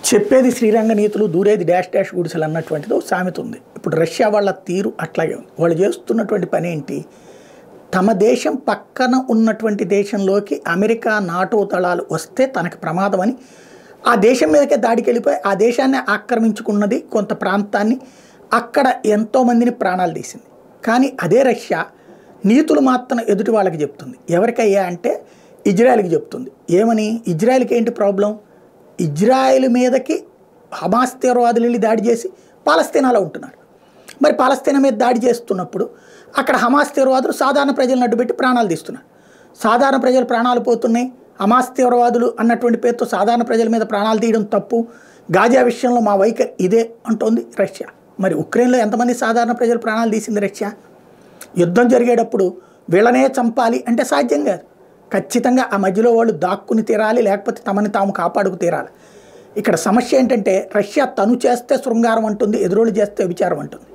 చెప్పేది శ్రీరంగ నీతులు దూరేది dash dash గుడిసెలు అన్నటువంటిది ఒక సామెత ఉంది. ఇప్పుడు రష్యా వాళ్ళ తీరు అట్లాగే ఉంది. వాళ్ళు చేస్తున్నటువంటి పని ఏంటి? తమ దేశం పక్కన ఉన్నటువంటి దేశంలోకి అమెరికా నాటో దళాలు వస్తే తనకు ప్రమాదం అని ఆ దేశం మీదకే దాడికి వెళ్ళిపోయి ఆ దేశాన్ని ఆక్రమించుకున్నది, కొంత ప్రాంతాన్ని, అక్కడ ఎంతోమందిని ప్రాణాలు తీసింది. కానీ అదే రష్యా నీతులు మాత్రం ఎదుటి వాళ్ళకి చెప్తుంది. ఎవరికయ్యా అంటే ఇజ్రాయెల్కి చెప్తుంది. ఏమని? ఇజ్రాయెల్కి ఏంటి ప్రాబ్లం? ఇజ్రాయెల్ మీదకి హమాస్ తీవ్రవాదులు వెళ్ళి దాడి చేసి పాలస్తీనాలో ఉంటున్నారు. మరి పాలస్తీనా మీద దాడి చేస్తున్నప్పుడు అక్కడ హమాస్ తీవ్రవాదులు సాధారణ ప్రజలను అడ్డుపెట్టి ప్రాణాలు తీస్తున్నారు. సాధారణ ప్రజలు ప్రాణాలు పోతున్నాయి, హమాస్ తీవ్రవాదులు అన్నటువంటి పేరుతో సాధారణ ప్రజల మీద ప్రాణాలు తీయడం తప్పు, గాజా విషయంలో మా వైఖరి ఇదే అంటోంది రష్యా. మరి ఉక్రెయిన్లో ఎంతమంది సాధారణ ప్రజలు ప్రాణాలు తీసింది రష్యా? యుద్ధం జరిగేటప్పుడు వీళ్ళనే చంపాలి అంటే సాధ్యం కాదు. ఖచ్చితంగా ఆ మధ్యలో వాళ్ళు దాక్కుని తీరాలి, లేకపోతే తమని తాము కాపాడుకు తీరాలి. ఇక్కడ సమస్య ఏంటంటే రష్యా తను చేస్తే శృంగారం అంటుంది, ఎదురోళ్ళు చేస్తే విచారం అంటుంది.